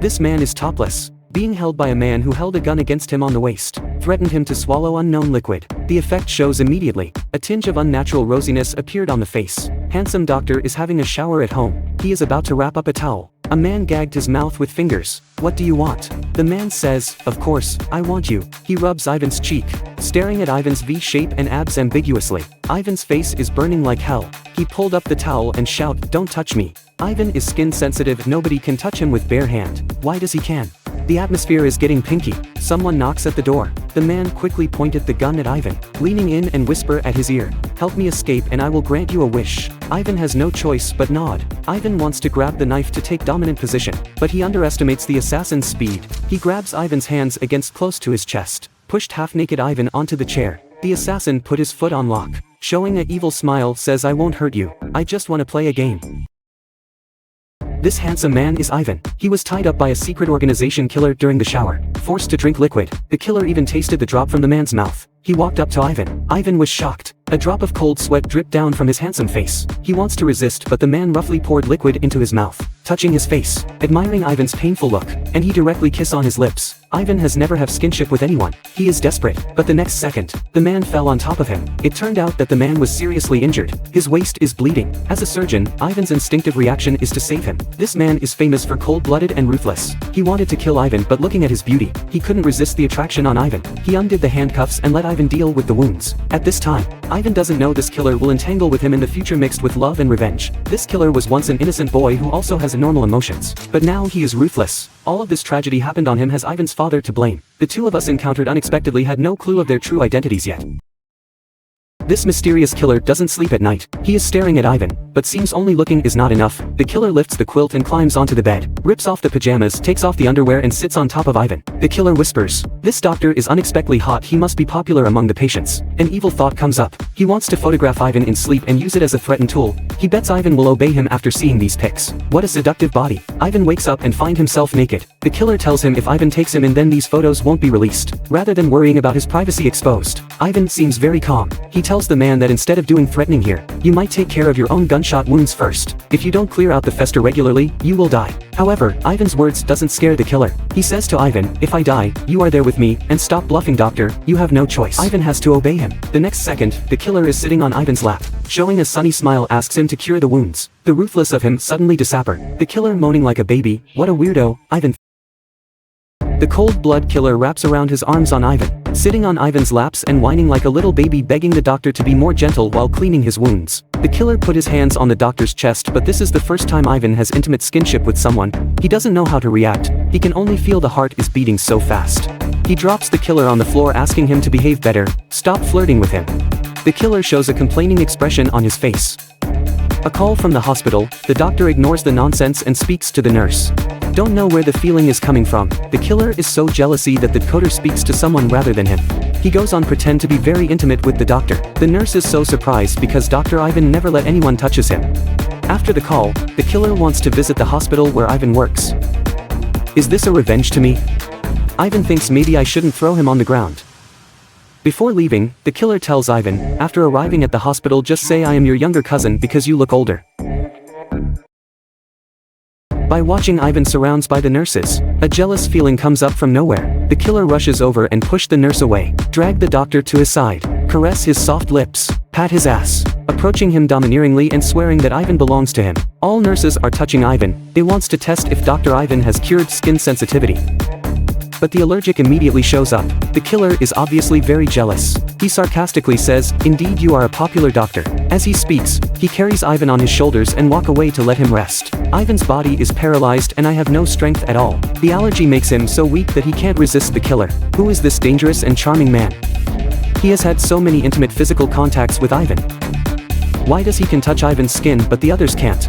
This man is topless, being held by a man who held a gun against him on the waist, threatened him to swallow unknown liquid. The effect shows immediately. A tinge of unnatural rosiness appeared on the face. Handsome doctor is having a shower at home. He is about to wrap up a towel. A man gagged his mouth with fingers. What do you want? The man says, of course, I want you. He rubs Ivan's cheek, staring at Ivan's V-shape and abs ambiguously. Ivan's face is burning like hell. He pulled up the towel and shouted, don't touch me. Ivan is skin sensitive, nobody can touch him with bare hand. Why does he can? The atmosphere is getting pinky. Someone knocks at the door. The man quickly pointed the gun at Ivan, leaning in and whisper at his ear, help me escape and I will grant you a wish. Ivan has no choice but nod. Ivan wants to grab the knife to take dominant position, but he underestimates the assassin's speed. He grabs Ivan's hands against close to his chest, pushed half-naked Ivan onto the chair. The assassin put his foot on lock, showing an evil smile, says I won't hurt you, I just want to play a game. This handsome man is Ivan. He was tied up by a secret organization killer during the shower, forced to drink liquid. The killer even tasted the drop from the man's mouth. He walked up to Ivan. Ivan was shocked. A drop of cold sweat dripped down from his handsome face. He wants to resist, but the man roughly poured liquid into his mouth, touching his face, admiring Ivan's painful look, and he directly kissed on his lips. Ivan has never had skinship with anyone. He is desperate, but the next second, the man fell on top of him. It turned out that the man was seriously injured. His waist is bleeding. As a surgeon, Ivan's instinctive reaction is to save him. This man is famous for cold-blooded and ruthless. He wanted to kill Ivan, but looking at his beauty, he couldn't resist the attraction on Ivan. He undid the handcuffs and let Ivan deal with the wounds. At this time, Ivan doesn't know this killer will entangle with him in the future, mixed with love and revenge. This killer was once an innocent boy who also has normal emotions, but now he is ruthless. All of this tragedy happened on him, has Ivan's father to blame. The two of us encountered unexpectedly had no clue of their true identities yet. This mysterious killer doesn't sleep at night. He is staring at Ivan, but seems only looking is not enough. The killer lifts the quilt and climbs onto the bed, rips off the pajamas, takes off the underwear and sits on top of Ivan. The killer whispers, this doctor is unexpectedly hot, he must be popular among the patients. An evil thought comes up. He wants to photograph Ivan in sleep and use it as a threat and tool. He bets Ivan will obey him after seeing these pics. What a seductive body. Ivan wakes up and finds himself naked. The killer tells him if Ivan takes him in, then these photos won't be released. Rather than worrying about his privacy exposed, Ivan seems very calm. He tells the man that instead of doing threatening here, you might take care of your own gunshot wounds first. If you don't clear out the fester regularly, you will die. However, Ivan's words doesn't scare the killer. He says to Ivan, if I die, you are there with me, and stop bluffing doctor, you have no choice. Ivan has to obey him. The next second, the killer is sitting on Ivan's lap, showing a sunny smile, asks him to cure the wounds. The ruthless of him suddenly disappear. The killer moaning like a baby, what a weirdo, Ivan. The cold blood killer wraps around his arms on Ivan, sitting on Ivan's laps and whining like a little baby, begging the doctor to be more gentle while cleaning his wounds. The killer put his hands on the doctor's chest, but this is the first time Ivan has intimate skinship with someone. He doesn't know how to react. He can only feel the heart is beating so fast. He drops the killer on the floor, asking him to behave better, stop flirting with him. The killer shows a complaining expression on his face. A call from the hospital. The doctor ignores the nonsense and speaks to the nurse. Don't know where the feeling is coming from. The killer is so jealousy that the coder speaks to someone rather than him. He goes on pretend to be very intimate with the doctor. The nurse is so surprised because Dr. Ivan never let anyone touches him. After the call, the killer wants to visit the hospital where Ivan works. Is this a revenge to me? Ivan thinks maybe I shouldn't throw him on the ground. Before leaving, the killer tells Ivan, after arriving at the hospital, just say I am your younger cousin because you look older. By watching Ivan surrounded by the nurses, a jealous feeling comes up from nowhere. The killer rushes over and pushes the nurse away, drag the doctor to his side, caress his soft lips, pat his ass, approaching him domineeringly and swearing that Ivan belongs to him. All nurses are touching Ivan. They wants to test if Dr. Ivan has cured skin sensitivity. But the allergic immediately shows up. The killer is obviously very jealous. He sarcastically says, indeed you are a popular doctor. As he speaks, he carries Ivan on his shoulders and walk away to let him rest. Ivan's body is paralyzed and I have no strength at all. The allergy makes him so weak that he can't resist the killer. Who is this dangerous and charming man? He has had so many intimate physical contacts with Ivan. Why does he can touch Ivan's skin but the others can't?